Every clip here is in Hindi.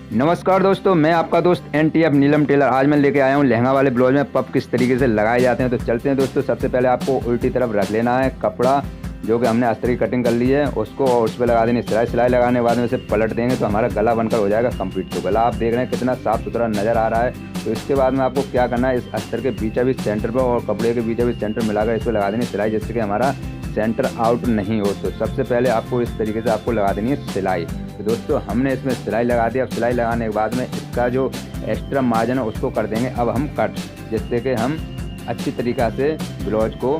नमस्कार दोस्तों, मैं आपका दोस्त NTF नीलम टेलर। आज मैं लेके आया हूँ लहंगा वाले ब्लाउज में पफ किस तरीके से लगाए जाते हैं। तो चलते हैं दोस्तों। सबसे पहले आपको उल्टी तरफ रख लेना है कपड़ा, जो कि हमने अस्तर की कटिंग कर ली है उसको, और उस पर लगा देनी सिलाई। सिलाई लगाने के बाद में इसे पलट देंगे तो हमारा गला बनकर हो जाएगा कंप्लीट। तो गला आप देख रहे हैं कितना साफ़ सुथरा नज़र आ रहा है। तो इसके बाद में आपको क्या करना है, इस अस्तर के बीचा बीच सेंटर पर और कपड़े के बीचा बीच सेंटर मिलाकर इस पर लगा देनी सिलाई, जिससे कि हमारा सेंटर आउट नहीं हो। तो सबसे पहले आपको इस तरीके से आपको लगा देनी है सिलाई। तो दोस्तों हमने इसमें सिलाई लगा दी। अब सिलाई लगाने के बाद में इसका जो एक्स्ट्रा मार्जिन है उसको कर देंगे अब हम कट, जिससे कि हम अच्छी तरीक़ा से ब्लाउज को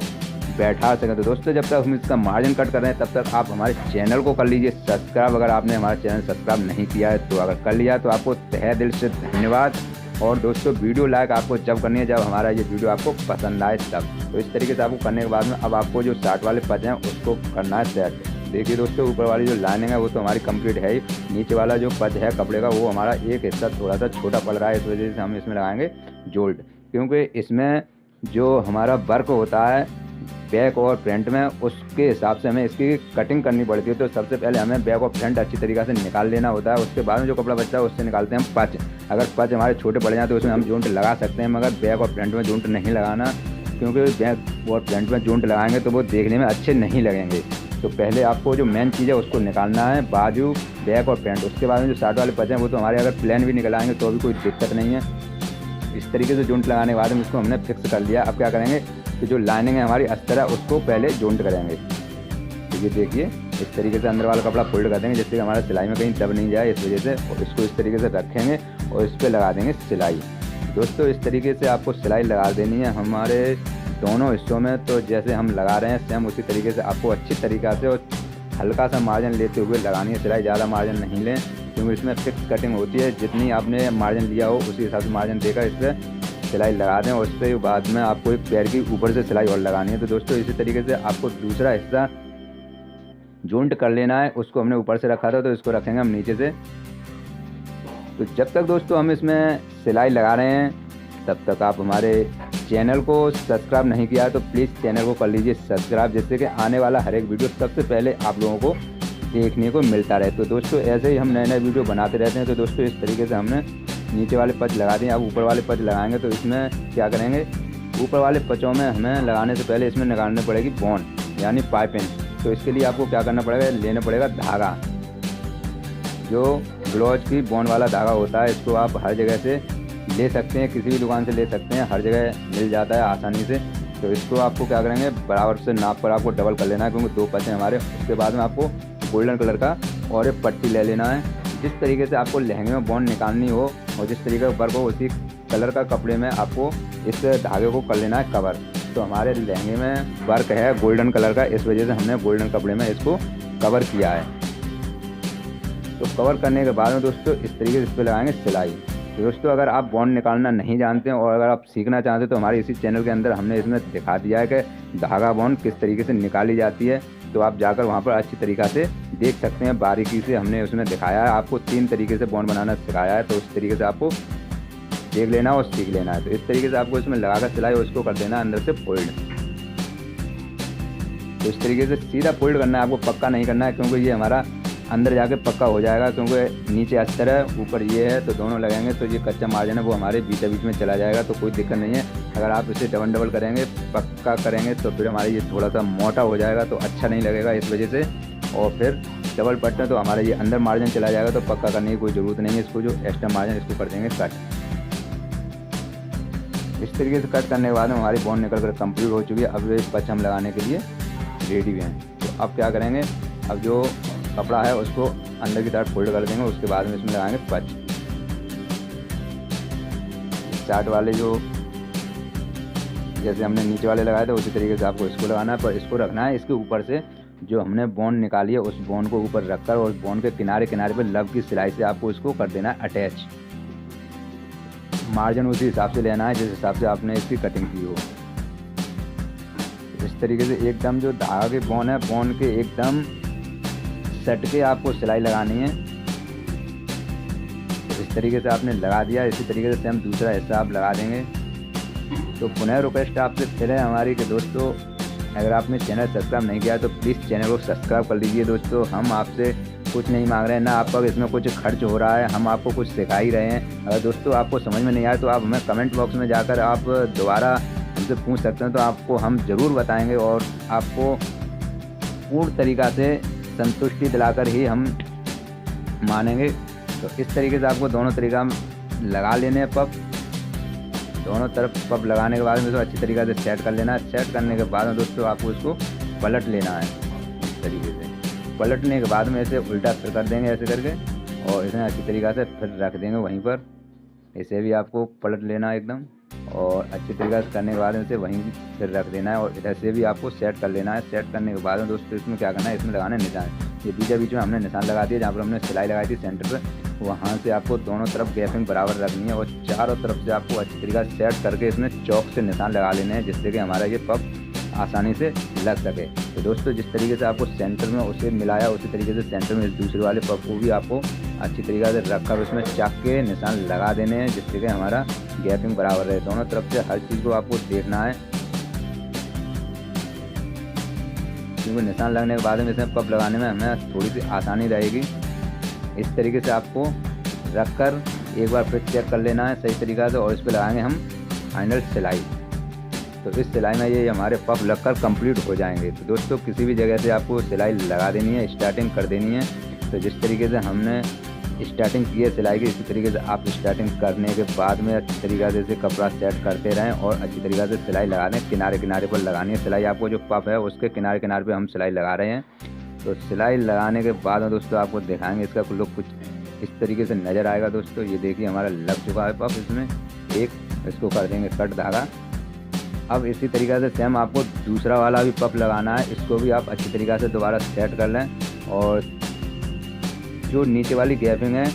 बैठा सकें। तो दोस्तों जब तक हम इसका मार्जिन कट कर रहे हैं तब तक आप हमारे चैनल को कर लीजिए सब्सक्राइब। अगर आपने हमारा चैनल सब्सक्राइब नहीं किया है तो अगर कर लिया तो आपको तहे दिल से धन्यवाद। और दोस्तों वीडियो लाइक आपको जब करनी है जब हमारा ये वीडियो आपको पसंद आए तब। तो इस तरीके से आपको करने के बाद में अब आपको जो शार्ट वाले पज हैं उसको करना है सेट। देखिए दोस्तों, ऊपर वाली जो लाइनिंग है वो तो हमारी कंप्लीट है ही। नीचे वाला जो पज है कपड़े का वो हमारा एक हिस्सा थोड़ा सा छोटा पड़ रहा है, इस वजह से हम इसमें लगाएंगे जोल्ट। क्योंकि इसमें जो हमारा वर्क होता है बैक और फ्रंट में, उसके हिसाब से हमें इसकी कटिंग करनी पड़ती है। तो सबसे पहले हमें बैक और फ्रंट अच्छी तरीक़े से निकाल लेना होता है। उसके बाद में जो कपड़ा बचता है उससे निकालते हैं हम पच। अगर पच हमारे छोटे पड़ जाए तो उसमें हम जूंट लगा सकते हैं, मगर बैक और फ्रंट में जूंट नहीं लगाना, क्योंकि बैक और फ्रंट में जूंट लगाएंगे तो वो देखने में अच्छे नहीं लगेंगे। तो पहले आपको जो मेन चीज़ है उसको निकालना है, बाजू बैक और फ्रंट। उसके बाद में जो साइड वाले पच हैं वो तो हमारे अगर प्लेन भी निकलाएंगे तो भी कोई दिक्कत नहीं है। इस तरीके से जूंट लगाने के बाद में इसको हमने फिक्स कर लिया। अब क्या करेंगे कि जो लाइनिंग है हमारी अस्तर है उसको पहले जॉइंट करेंगे। तो ये देखिए इस तरीके से अंदर वाला कपड़ा फोल्ड कर देंगे, जिससे कि हमारा सिलाई में कहीं दब नहीं जाए, इस वजह से। और इसको इस तरीके से रखेंगे और इस पर लगा देंगे सिलाई। दोस्तों इस तरीके से आपको सिलाई लगा देनी है हमारे दोनों हिस्सों में। तो जैसे हम लगा रहे हैं सेम उसी तरीके से आपको अच्छी तरीक़ा से और हल्का सा मार्जिन लेते हुए लगानी है सिलाई। ज़्यादा मार्जिन नहीं लें, क्योंकि इसमें फिक्स कटिंग होती है। जितनी आपने मार्जिन लिया हो उसी हिसाब से मार्जिन देकर इस पर सिलाई लगा दें, और उस पर बाद में आपको एक पैर की ऊपर से सिलाई और लगानी है। तो दोस्तों इसी तरीके से आपको दूसरा हिस्सा जॉइंट कर लेना है। उसको हमने ऊपर से रखा था तो इसको रखेंगे हम नीचे से। तो जब तक दोस्तों हम इसमें सिलाई लगा रहे हैं तब तक आप हमारे चैनल को सब्सक्राइब नहीं किया है तो प्लीज़ चैनल को कर लीजिए सब्सक्राइब, जिससे कि आने वाला हर एक वीडियो सबसे पहले आप लोगों को देखने को मिलता रहे। तो दोस्तों ऐसे ही हम नए नए वीडियो बनाते रहते हैं। तो दोस्तों इस तरीके से हमने नीचे वाले पच लगा दिए। अब ऊपर वाले पच लगाएंगे। तो इसमें क्या करेंगे, ऊपर वाले पचों में हमें लगाने से पहले इसमें निकालनी पड़ेगी बॉन यानी पाइपिंग। तो इसके लिए आपको क्या करना पड़ेगा, लेना पड़ेगा धागा। जो ब्लाउज की बॉन वाला धागा होता है इसको आप हर जगह से ले सकते हैं, किसी भी दुकान से ले सकते हैं, हर जगह मिल जाता है आसानी से। तो इसको आपको क्या करेंगे, बराबर से नाप कर आपको डबल कर लेना है, क्योंकि दो पच हैं हमारे। उसके बाद में आपको गोल्डन कलर का और एक पट्टी ले लेना है। जिस तरीके से आपको लहंगे में बॉन्ड निकालनी हो और जिस तरीके का वर्क हो उसी कलर का कपड़े में आपको इस धागे को कर लेना है कवर। तो हमारे लहंगे में वर्क है गोल्डन कलर का, इस वजह से हमने गोल्डन कपड़े में इसको कवर किया है। तो कवर करने के बाद में दोस्तों इस तरीके से इस पर लगाएंगे सिलाई। तो दोस्तों अगर आप बॉन्ड निकालना नहीं जानते हैं और अगर आप सीखना चाहते हैं तो हमारे इसी चैनल के अंदर हमने इसमें दिखा दिया है कि धागा बॉन्ड किस तरीके से निकाली जाती है। तो आप जाकर वहाँ पर अच्छी तरीक़ा से देख सकते हैं, बारीकी से हमने उसमें दिखाया है। आपको 3 तरीके से बॉन्ड बनाना सिखाया है, तो उस तरीके से आपको देख लेना और सीख लेना है। तो इस तरीके से आपको इसमें लगाकर सिलाई और उसको कर देना अंदर से फोल्ड। तो इस तरीके से सीधा फोल्ड करना है, आपको पक्का नहीं करना है, क्योंकि ये हमारा अंदर जाके पक्का हो जाएगा। क्योंकि नीचे अस्तर है ऊपर ये है, तो दोनों लगाएंगे तो ये कच्चा मार्जिन है वो हमारे बीच बीच में चला जाएगा। तो कोई दिक्कत नहीं है। अगर आप इसे डबल करेंगे, पक्का करेंगे, तो फिर हमारा ये थोड़ा सा मोटा हो जाएगा तो अच्छा नहीं लगेगा, इस वजह से। और फिर डबल पट्टे तो हमारा ये अंदर मार्जिन चला जाएगा, तो पक्का करने की कोई ज़रूरत नहीं है। इसको जो एक्स्ट्रा मार्जिन इसको कर देंगे कट। इस तरीके से कट करने के बाद में हमारी बॉन्ड निकल कर कंप्लीट हो चुकी है। अब ये पच हम लगाने के लिए रेडी भी हैं। तो अब क्या करेंगे, अब जो कपड़ा है उसको अंदर की तरफ फोल्ड कर देंगे। उसके बाद में इसमें लगाएंगे पच। साइड वाले जो जैसे हमने नीचे वाले लगाए थे उसी तरीके से आपको इसको लगाना है, पर इसको रखना है इसके ऊपर से जो हमने बॉन्ड निकाली है उस बॉन्ड को ऊपर रखकर और बॉन्ड के किनारे किनारे पर लव की सिलाई से आपको इसको कर देना है अटैच। मार्जिन उसी हिसाब से लेना है जिस हिसाब से आपने इसकी कटिंग की हो। इस तरीके से एकदम जो धागा के बॉन्ड है, बॉन्ड के एकदम सेट के आपको सिलाई लगानी है। तो इस तरीके से आपने लगा दिया। इसी तरीके से हम दूसरा हिस्सा आप लगा देंगे। तो पुनः रिक्वेस्ट आपसे फिर है हमारी कि दोस्तों अगर आपने चैनल सब्सक्राइब नहीं किया तो प्लीज़ चैनल को सब्सक्राइब कर लीजिए। दोस्तों हम आपसे कुछ नहीं मांग रहे हैं, ना आपका इसमें कुछ खर्च हो रहा है, हम आपको कुछ सिखा ही रहे हैं। अगर दोस्तों आपको समझ में नहीं आए तो आप हमें कमेंट बॉक्स में जाकर आप दोबारा हमसे पूछ सकते हैं, तो आपको हम ज़रूर बताएंगे और आपको पूर्ण तरीक़ा से संतुष्टि दिलाकर ही हम मानेंगे। तो इस तरीके से आपको दोनों तरीका लगा लेने हैं पप। दोनों तरफ पप लगाने के बाद में इसको अच्छी तरीके से सेट कर लेना है। सेट करने के बाद में दोस्तों आपको इसको पलट लेना है। इस तरीके से पलटने के बाद में इसे उल्टा फिर कर देंगे ऐसे करके, और इसे अच्छी तरीक़े से फिर रख देंगे वहीं पर। इसे भी आपको पलट लेना है एकदम, और अच्छी तरीके से करने के बाद में इसे वहीं फिर रख देना है, और इधर से भी आपको सेट कर लेना है। सेट करने के बाद में दोस्तों इसमें क्या करना है, इसमें लगाना है निशान। ये बीच में हमने निशान लगा दिया, जहाँ पर हमने सिलाई लगाई थी सेंटर पर, वहाँ से आपको दोनों तरफ गैपिंग बराबर रखनी है, और चारों तरफ से आपको अच्छी तरीके से सेट करके इसमें चौक से निशान लगा लेने हैं, जिससे कि हमारा ये पप आसानी से लग सके। तो दोस्तों जिस तरीके से आपको सेंटर में उसे मिलाया, उसी तरीके से सेंटर में इस दूसरे वाले पप को भी आपको अच्छी तरीके से रखकर उसमें चाक के निशान लगा देने हैं, जिससे कि हमारा गैपिंग बराबर रहे। दोनों तरफ से हर चीज़ को आपको देखना है, क्योंकि निशान लगने के बाद में इसमें पप लगाने में हमें थोड़ी सी आसानी रहेगी। इस तरीके से आपको रखकर एक बार फिर चेक कर लेना है सही तरीक़ा से, और इस पर लगाएंगे हम फाइनल सिलाई। तो इस सिलाई में ये हमारे पप लगकर कंप्लीट हो जाएंगे। तो दोस्तों किसी भी जगह से आपको सिलाई लगा देनी है, स्टार्टिंग कर देनी है। तो जिस तरीके से हमने स्टार्टिंग की है सिलाई की, इसी तरीके से आप स्टार्टिंग करने के बाद में अच्छी तरीके से कपड़ा सेट करते रहें और अच्छी तरीके से सिलाई लगा दें। किनारे किनारे पर लगानी है सिलाई, आपको जो पप है उसके किनारे किनारे पे हम सिलाई लगा रहे हैं। तो सिलाई लगाने के बाद में दोस्तों आपको दिखाएंगे इसका लुक कुछ इस तरीके से नज़र आएगा। दोस्तों ये देखिए हमारा लग चुका है पप, इसमें एक इसको कर देंगे कट धागा। अब इसी तरीके से सेम आपको दूसरा वाला भी पप लगाना है, इसको भी आप अच्छी तरीके से दोबारा सेट कर लें, और जो नीचे वाली गैपिंग है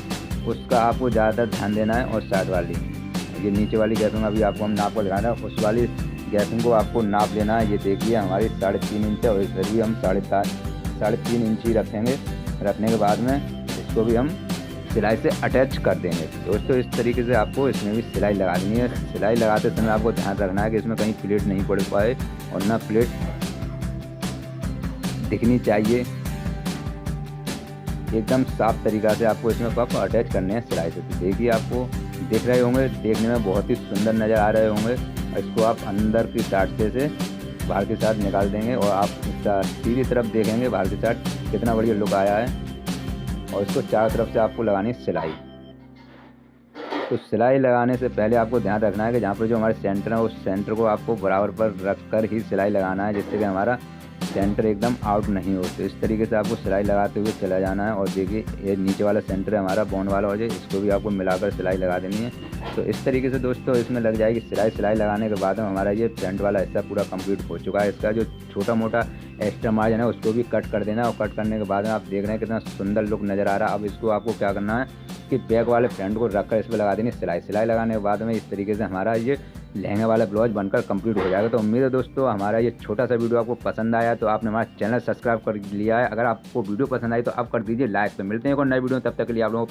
उसका आपको ज़्यादातर ध्यान देना है, और साइड वाली ये नीचे वाली गैपिंग अभी आपको हम नाप कर लगाना है, उस वाली गैपिंग को आपको नाप लेना है। ये देखिए हमारी 3.5 इंच है, और इधर भी हम 3.5 इंच ही रखेंगे। रखने के बाद में इसको भी हम सिलाई से अटैच कर देंगे। दोस्तों इस तरीके से आपको इसमें भी सिलाई लगा देनी है। सिलाई लगाते समय आपको ध्यान रखना है कि इसमें कहीं प्लेट नहीं पड़ पाए, और ना प्लेट दिखनी चाहिए। एकदम साफ तरीक़ा से आपको इसमें पप अटैच करने हैं सिलाई से। तो देखिए आपको दिख रहे होंगे, देखने में बहुत ही सुंदर नज़र आ रहे होंगे। इसको आप अंदर की साइड से बाहर की साइड निकाल देंगे, और आप इसका सीधी तरफ देखेंगे बाहर की साइड कितना बढ़िया लुक आया है। और इसको चारों तरफ से आपको लगानी है सिलाई। तो सिलाई लगाने से पहले आपको ध्यान रखना है कि जहाँ पर जो हमारे सेंटर है उस सेंटर को आपको बराबर पर रख कर ही सिलाई लगाना है, जिससे कि हमारा सेंटर एकदम आउट नहीं हो। तो इस तरीके से आपको सिलाई लगाते हुए चला जाना है। और देखिए ये नीचे वाला सेंटर है हमारा बोन वाला हो जाए, इसको भी आपको मिलाकर सिलाई लगा देनी है। तो इस तरीके से दोस्तों इसमें लग जाएगी सिलाई। सिलाई लगाने के बाद हमारा ये फ्रंट वाला हिस्सा पूरा कंप्लीट हो चुका है। इसका जो छोटा मोटा एक्स्ट्रा मार्जिन है उसको भी कट कर देना है, और कट करने के बाद में आप देख रहे हैं कितना सुंदर लुक नज़र आ रहा है। अब इसको आपको क्या करना है कि बैक वाले फ्रंट को रखकर इस पर लगा देनी सिलाई। सिलाई लगाने के बाद में इस तरीके से हमारा ये लहंगे वाला ब्लाउज बनकर कंप्लीट हो जाएगा। तो उम्मीद है दोस्तों हमारा ये छोटा सा वीडियो आपको पसंद आया, तो आपने हमारा चैनल सब्सक्राइब कर लिया है। अगर आपको वीडियो पसंद आई तो आप कर दीजिए लाइक। पे मिलते हैं एक और नई वीडियो, तब तक के लिए आप लोगों को